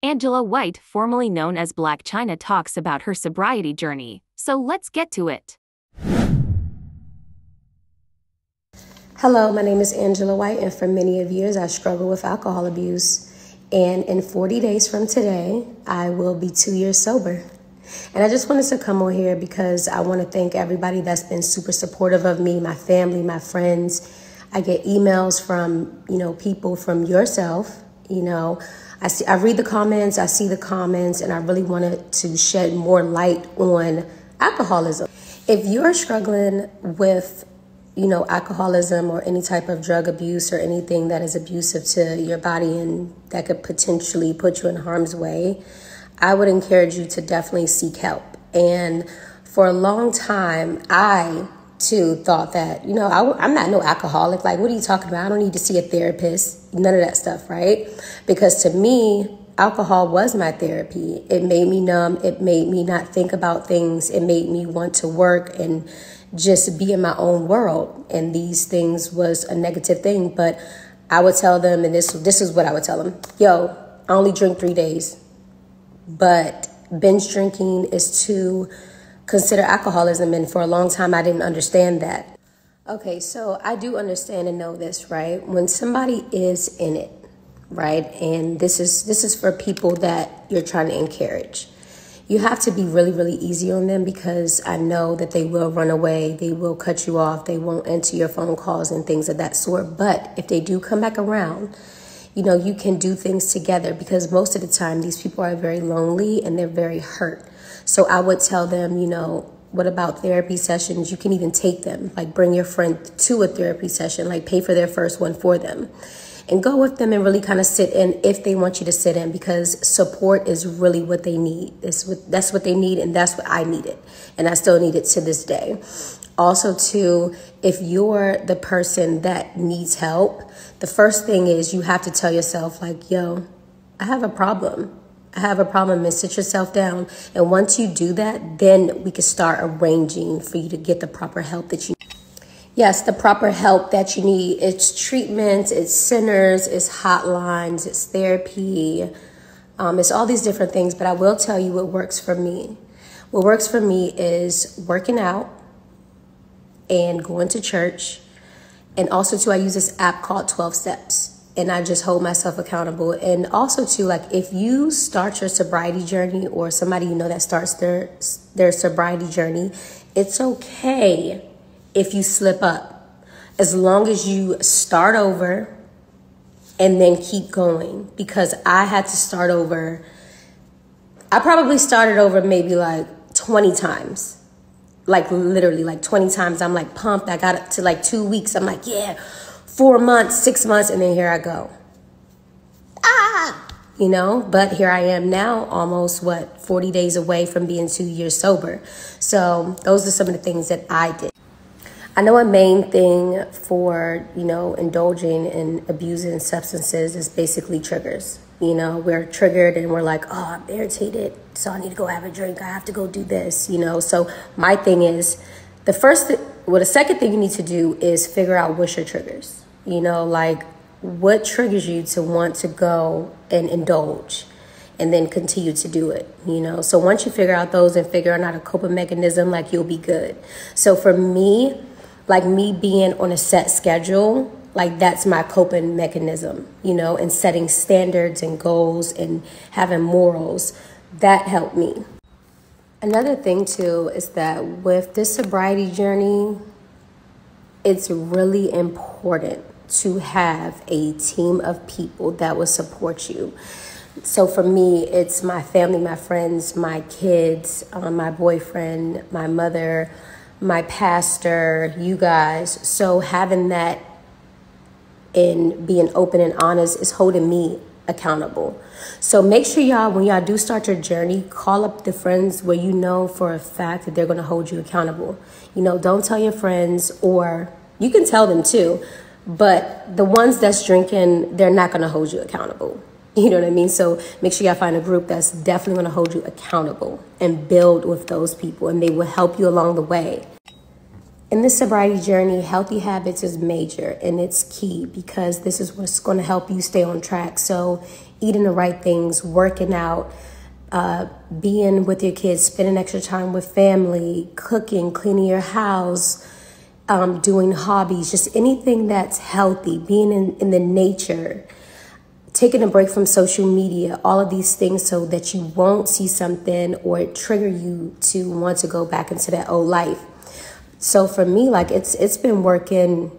Angela White, formerly known as Blac Chyna, talks about her sobriety journey, so let's get to it. Hello, my name is Angela White, and for many of years I struggled with alcohol abuse. And in 40 days from today, I will be 2 years sober. And I just wanted to come on here because I want to thank everybody that's been super supportive of me, my family, my friends. I get emails from, people from yourself, I read the comments, I see the comments, and I really wanted to shed more light on alcoholism. If you're struggling with, alcoholism or any type of drug abuse or anything that is abusive to your body and that could potentially put you in harm's way, I would encourage you to definitely seek help. And for a long time, I too thought that, I'm not no alcoholic. Like, what are you talking about? I don't need to see a therapist. None of that stuff, right? Because to me, alcohol was my therapy. It made me numb. It made me not think about things. It made me want to work and just be in my own world. And these things was a negative thing. But I would tell them, and this is what I would tell them. Yo, I only drink 3 days. But binge drinking is to consider alcoholism, and for a long time I didn't understand that. Okay, so I do understand and know this, right? When somebody is in it, right, and this is for people that you're trying to encourage, you have to be really, really easy on them, because I know that they will run away, they will cut you off, they won't answer your phone calls and things of that sort. But if they do come back around, you can do things together, because most of the time these people are very lonely and they're very hurt. So I would tell them, what about therapy sessions? You can even take them, like bring your friend to a therapy session, like pay for their first one for them and go with them and really kind of sit in if they want you to sit in, because support is really what they need. That's what they need, and that's what I needed. And I still need it to this day. Also, too, if you're the person that needs help, the first thing is you have to tell yourself, like, yo, I have a problem. I have a problem, and sit yourself down. And once you do that, then we can start arranging for you to get the proper help that you need. Yes, the proper help that you need. It's treatments, it's centers, it's hotlines, it's therapy. It's all these different things, but I will tell you what works for me. What works for me is working out and going to church. And also, too, I use this app called 12 Steps. And I just hold myself accountable. And also, too, like if you start your sobriety journey, or somebody that starts their sobriety journey, it's okay if you slip up, as long as you start over and then keep going. Because I had to start over. I probably started over maybe like 20 times. Like literally like 20 times. I'm like pumped. I got it to like 2 weeks. I'm like, yeah, 4 months, 6 months, and then here I go. But here I am now, almost 40 days away from being 2 years sober. So those are some of the things that I did. I know a main thing for, indulging in abusing substances is basically triggers. We're triggered and we're like, oh, I'm irritated, so I need to go have a drink. I have to go do this, So my thing is, the second thing you need to do is figure out what's your triggers. Like what triggers you to want to go and indulge and then continue to do it, So once you figure out those and figure out a coping mechanism, like you'll be good. So for me, like me being on a set schedule, like that's my coping mechanism, and setting standards and goals and having morals, that helped me. Another thing too is that with this sobriety journey, it's really important to have a team of people that will support you. So for me, it's my family, my friends, my kids, my boyfriend, my mother, my pastor, you guys. So having that and being open and honest is holding me accountable. So make sure y'all, when y'all do start your journey, call up the friends where you know for a fact that they're going to hold you accountable. Don't tell your friends, or you can tell them too, but the ones that's drinking, they're not going to hold you accountable. You know what I mean? So make sure y'all find a group that's definitely going to hold you accountable and build with those people, and they will help you along the way. In this sobriety journey, healthy habits is major and it's key because this is what's going to help you stay on track. So eating the right things, working out, being with your kids, spending extra time with family, cooking, cleaning your house, doing hobbies, just anything that's healthy, being in the nature, taking a break from social media, all of these things so that you won't see something or it trigger you to want to go back into that old life. So for me, like it's been working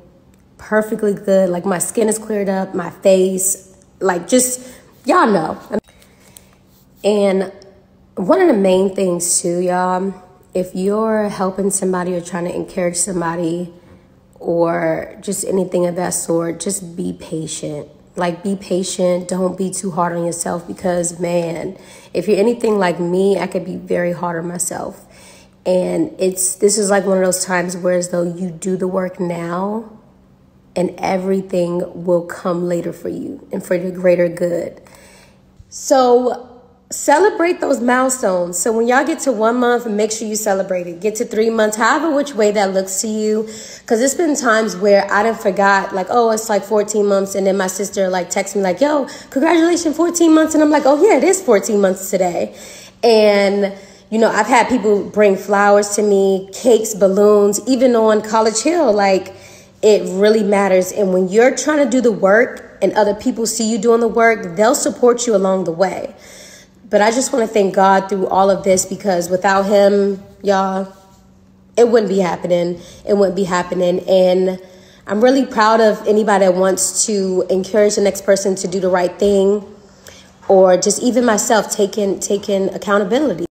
perfectly good. Like my skin is cleared up, my face, like just, y'all know. And one of the main things too, y'all, if you're helping somebody or trying to encourage somebody or just anything of that sort, just be patient. Like be patient. Don't be too hard on yourself because, man, if you're anything like me, I could be very hard on myself. And this is like one of those times where as though you do the work now and everything will come later for you and for the greater good. So celebrate those milestones. So when y'all get to 1 month, make sure you celebrate it. Get to 3 months, however which way that looks to you. Because it's been times where I done forgot, like, oh, it's like 14 months. And then my sister like texts me like, yo, congratulations, 14 months. And I'm like, oh yeah, it is 14 months today. And you know, I've had people bring flowers to me, cakes, balloons, even on College Hill. Like, it really matters. And when you're trying to do the work and other people see you doing the work, they'll support you along the way. But I just want to thank God through all of this because without him, y'all, it wouldn't be happening. It wouldn't be happening. And I'm really proud of anybody that wants to encourage the next person to do the right thing or just even myself taking accountability.